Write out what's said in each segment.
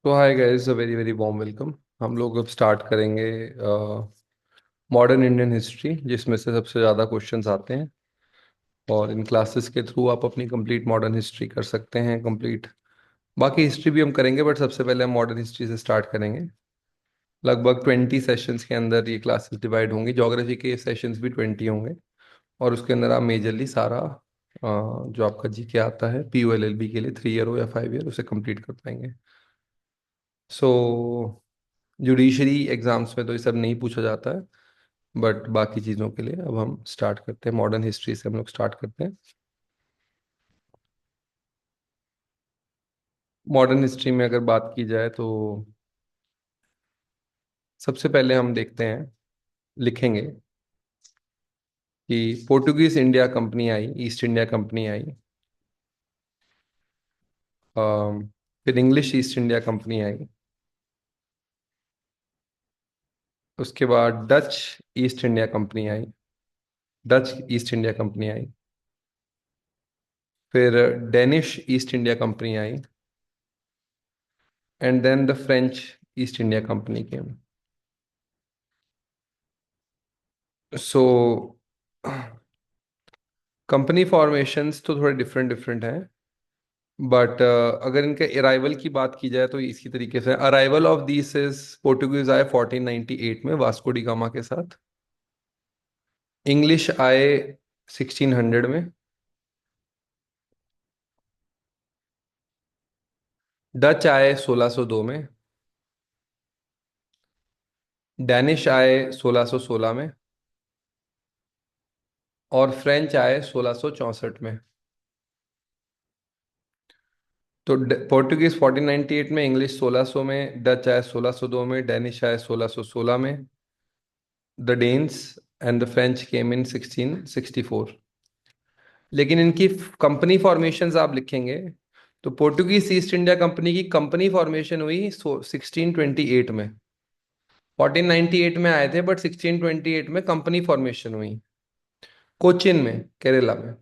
तो hi guys, a very very warm welcome. हम लोग अब स्टार्ट करेंगे मॉडर्न इंडियन हिस्ट्री, जिसमें से सबसे ज़्यादा क्वेश्चंस आते हैं। और इन क्लासेस के थ्रू आप अपनी कंप्लीट मॉडर्न हिस्ट्री कर सकते हैं कंप्लीट। बाकी हिस्ट्री भी हम करेंगे, बट सबसे पहले हम मॉडर्न हिस्ट्री से स्टार्ट करेंगे। लगभग 20 सेशंस के अंदर ये क्लासेस डिवाइड होंगी। ज्योग्राफी के सेशंस भी 20 होंगे। और उसके अंदर आप मेजरली सारा जो आपका जीके आता है POLLB के लिए 3 ईयर हो या 5 ईयर, उसे कंप्लीट कर पाएंगे। सो जुडिशरी एग्जाम्स में तो ये सब नहीं पूछा जाता है, बट बाकी चीज़ों के लिए अब हम स्टार्ट करते हैं। मॉडर्न हिस्ट्री से हम लोग स्टार्ट करते हैं। मॉडर्न हिस्ट्री में अगर बात की जाए तो सबसे पहले हम देखते हैं, लिखेंगे कि पोर्टुगीज इंडिया कंपनी आई, ईस्ट इंडिया कंपनी आई। फिर इंग्लिश ईस्ट इंडिया कंपनी आई। उसके बाद डच ईस्ट इंडिया कंपनी आई। डच ईस्ट इंडिया कंपनी आई। फिर डेनिश ईस्ट इंडिया कंपनी आई। And then the French East India company came. So company formations तो थोड़े डिफरेंट डिफरेंट हैं, बट अगर इनके अराइवल की बात की जाए तो इसी तरीके से arrival of this is Portuguese आए 1498 में वास्को डी गामा के साथ। इंग्लिश आए 1600 में। डच आए 1602 में। डैनिश आए 1616 में। और फ्रेंच आए 1664 में। तो पोर्टुगीज 1498 में, इंग्लिश 1600 में, डच आए 1602 में, डैनिश आए 1616 में, the Danes and the French came in 1664। लेकिन इनकी कंपनी फॉर्मेशंस आप लिखेंगे तो पोर्टुगीज ईस्ट इंडिया कंपनी की कंपनी फॉर्मेशन हुई 1628 में। 1498 में आए थे, बट 1628 में कंपनी फॉर्मेशन हुई कोचिन में, केरला में।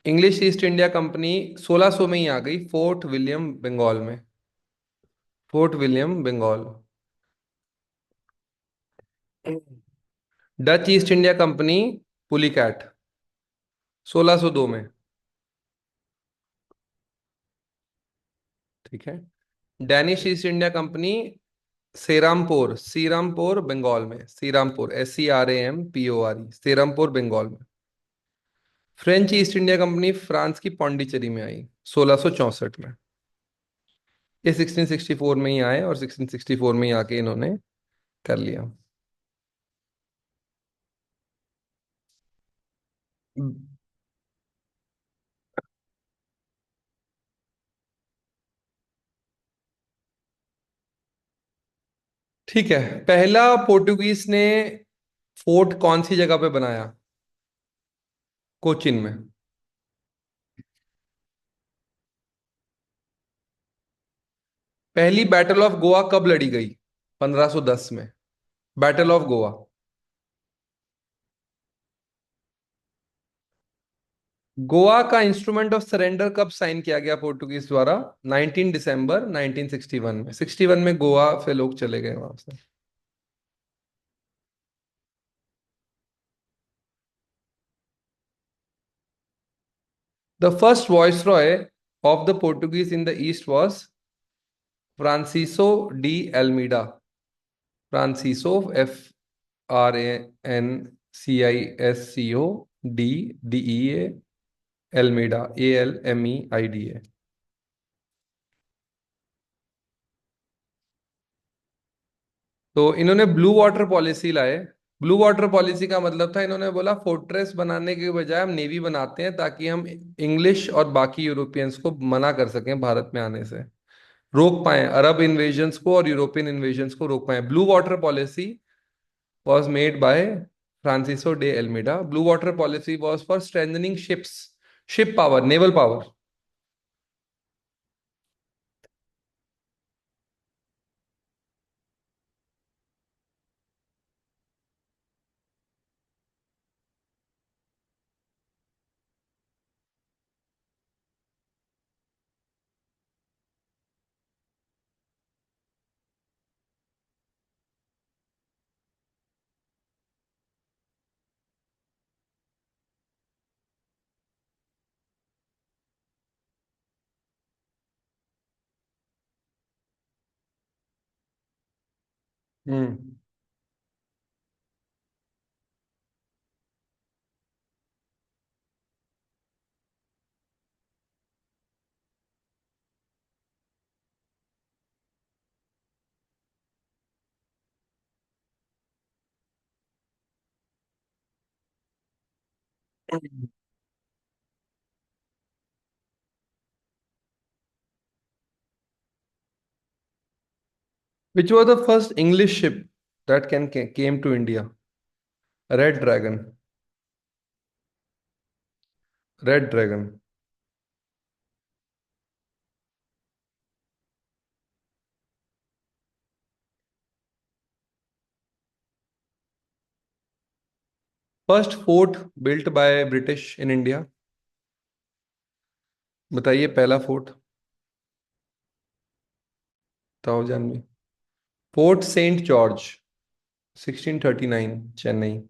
इंग्लिश ईस्ट इंडिया कंपनी 1600 में ही आ गई, फोर्ट विलियम बंगाल में। Fort William Bengal. Dutch East India company Pulicat 1602 में। ठीक है। Danish East India company Serampore, Serampore Bengal में, सीरामपुर SERAMPORE, सेरामपुर बंगाल में। French East India company France की पौंडीचेरी में आई 1664 में। ये 1664 में ही आए और 1664 में ही आके इन्होंने कर लिया। ठीक है। पहला पोर्टुगीज ने फोर्ट कौन सी जगह पे बनाया? कोचिन में। पहली बैटल ऑफ गोवा कब लड़ी गई? 1510 में। Battle of Goa. गोवा का इंस्ट्रूमेंट ऑफ सरेंडर कब साइन किया गया पोर्टुगीज द्वारा? 19 दिसंबर 1961 में। 61 में गोवा से लोग चले गए वहां से। The first viceroy of the Portuguese in the east was Francisco de Almeida. Francisco, FRANCISCO Almeida, ALMEIDA। तो इन्होंने ब्लू वाटर पॉलिसी लाए। ब्लू वाटर पॉलिसी का मतलब था, इन्होंने बोला फोर्ट्रेस बनाने के बजाय हम नेवी बनाते हैं, ताकि हम इंग्लिश और बाकी यूरोपियंस को मना कर सकें भारत में आने से, रोक पाए अरब इन्वेजन्स को और यूरोपियन इन्वेजन्स को रोक पाए। Blue water policy was made by Francisco de Almeida. Blue water policy was for strengthening ships, ship power, naval power. Hmm. Which was the first English ship that came to India? Red Dragon. Red Dragon. First fort built by British in India. बताइए पहला fort. ताओ में। Fort Saint George, 1639, Chennai.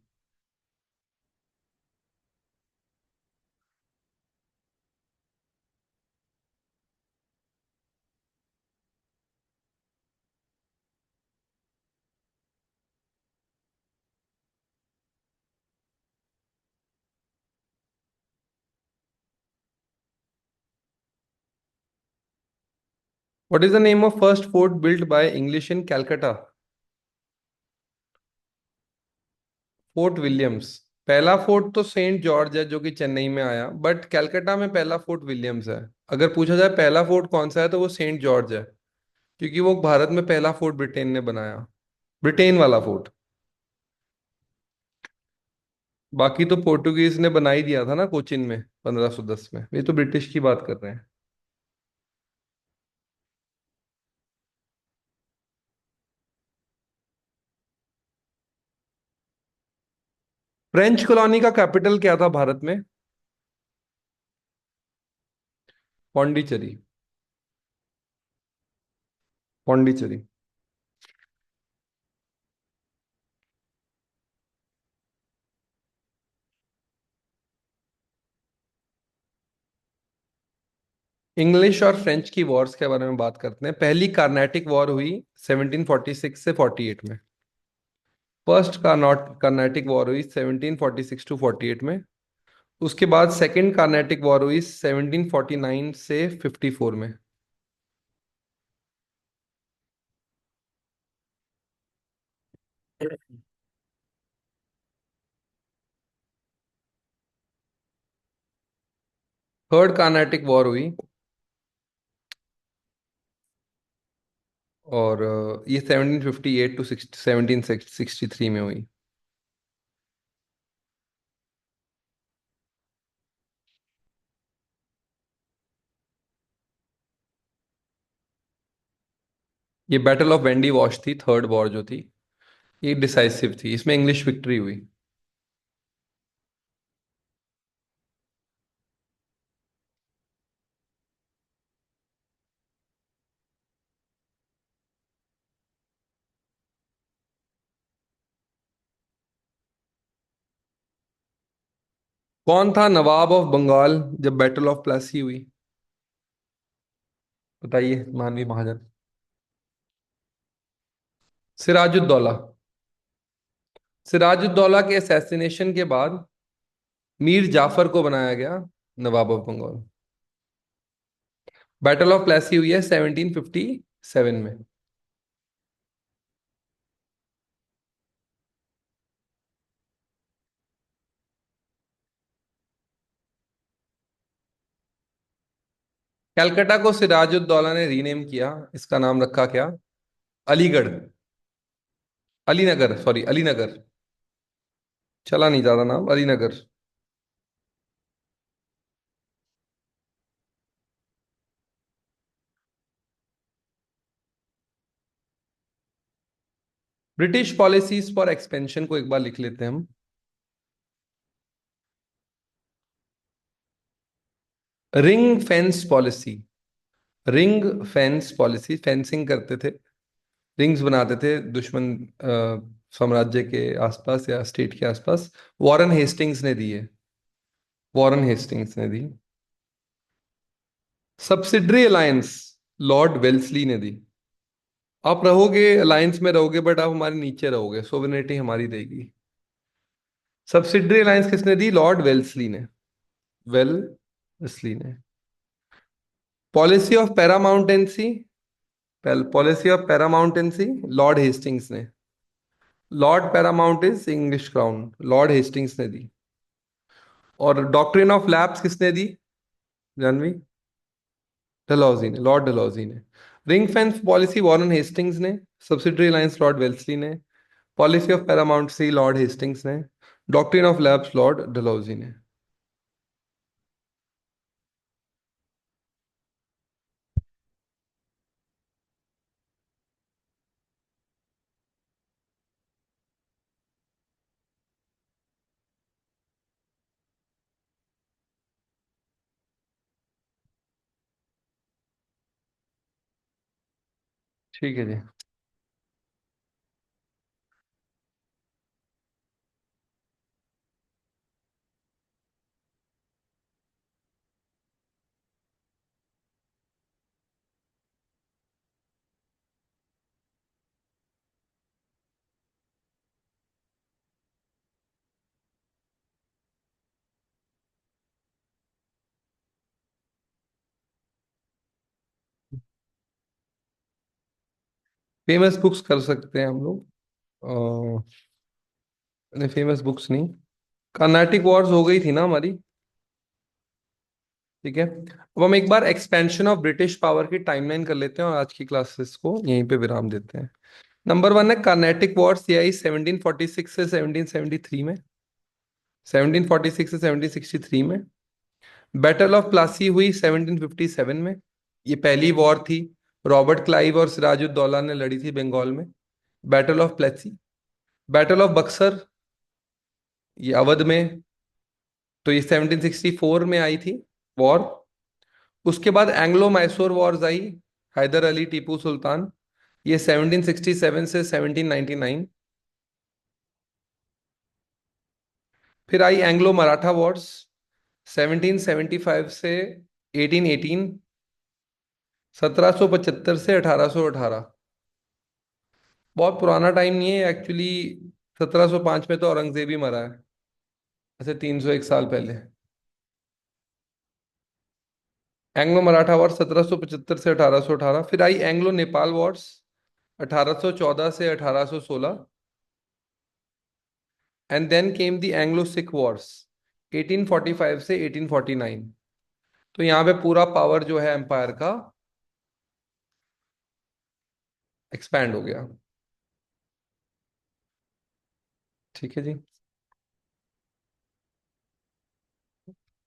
What is the name of first fort built by English in Calcutta? Fort Williams. पहला fort तो Saint George है जो कि चेन्नई में आया, बट कैलकाटा में पहला फोर्ट विलियम्स है। अगर पूछा जाए पहला फोर्ट कौन सा है तो वो सेंट जॉर्ज है, क्योंकि वो भारत में पहला फोर्ट ब्रिटेन ने बनाया। ब्रिटेन वाला फोर्ट। बाकी तो पोर्टुगीज ने बना ही दिया था ना कोचिन में 1510 में। ये तो ब्रिटिश की बात कर रहे हैं। फ्रेंच कॉलोनी का कैपिटल क्या था भारत में? पौंडीचेरी। पौंडीचेरी। इंग्लिश और फ्रेंच की वॉर्स के बारे में बात करते हैं। पहली कार्नेटिक वॉर हुई 1746 से 48 में। फर्स्ट कार्नेटिक वॉर हुई 1746 टू 48 में। उसके बाद सेकंड कार्नेटिक वॉर हुई 1749 से 54 में। थर्ड कार्नेटिक वॉर हुई, और ये 1758 टू 1763 में हुई। ये बैटल ऑफ वेंडी वॉश थी, थर्ड वॉर जो थी। ये डिसाइसिव थी, इसमें इंग्लिश विक्ट्री हुई। कौन था नवाब ऑफ बंगाल जब बैटल ऑफ प्लासी हुई? बताइए मानवी महाजन। सिराजुद्दौला। सिराजुद्दौला के असैसिनेशन के बाद मीर जाफर को बनाया गया nawab of Bengal. Battle of Plassey हुई है 1757 में। कलकत्ता को सिराजुद्दौला ने रीनेम किया, इसका नाम रखा क्या? अलीगढ़। अलीनगर, सॉरी अलीनगर। चला नहीं ज्यादा नाम, Alinagar. British policies for expansion को एक बार लिख लेते हैं हम। Ring fence policy. Ring fence policy, fencing करते थे, रिंग्स बनाते थे दुश्मन साम्राज्य के आसपास या स्टेट के आसपास। वॉरेन हेस्टिंग्स ने दी है। वॉरेन हेस्टिंग्स ने दी। सब्सिडरी अलायंस, लॉर्ड वेल्सली ने दी। आप रहोगे, अलायंस में रहोगे, बट आप हमारे नीचे रहोगे, सोवेरेनिटी हमारी रहेगी। सब्सिडरी अलायंस किसने दी? लॉर्ड वेल्सली ने। वेल्सली ने। Policy of paramountcy, policy of paramountcy Lord Hastings ने। Lord paramount is English crown, Lord Hastings ने दी। और डॉक्ट्रिन ऑफ लैप्स किसने दी? जानवी? डलहौजी ने, लॉर्ड डलहौजी ने। Ring fence policy Warren Hastings ने। सब्सिडरी अलायंस लॉर्ड वेल्सली ने। Policy of paramountcy Lord Hastings ने। Doctrine of lapse Lord Dalhousie ने। ठीक है जी। फेमस बुक्स कर सकते हैं हम लोग। नहीं, फेमस बुक्स नहीं। कर्नाटिक वॉर्स हो गई थी ना हमारी। ठीक है, अब हम एक बार एक्सपेंशन ऑफ ब्रिटिश पावर की टाइमलाइन कर लेते हैं और आज की क्लासेस को यहीं पे विराम देते हैं। नंबर वन है कर्नाटिक वॉर्स, ये आई 1746 से 1773 में। 1746 से 1763 में। बैटल ऑफ प्लासी हुई 1757 में। ये पहली वॉर थी। रॉबर्ट क्लाइव और सिराजुद्दौला ने लड़ी थी बंगाल में। Battle of Plassey. Battle of Buxar, ये अवध में। तो ये 1764 में आई थी वॉर। उसके बाद एंग्लो मैसूर वॉर्स आई। हैदर अली टीपू सुल्तान, ये 1767 से 1799। फिर आई एंग्लो मराठा वॉर्स 1775 से 1818। 1775 से 1818। बहुत पुराना टाइम नहीं है एक्चुअली। 1705 में तो औरंगजेब ही मरा है, ऐसे 301 साल पहले। एंग्लो मराठा वॉर 1775 से 1818। फिर आई एंग्लो नेपाल वॉर्स 1814 से 1816। And then came the Anglo Sikh wars 1845 से 1849। तो यहाँ पे पूरा पावर जो है एम्पायर का एक्सपैंड हो गया। ठीक है जी।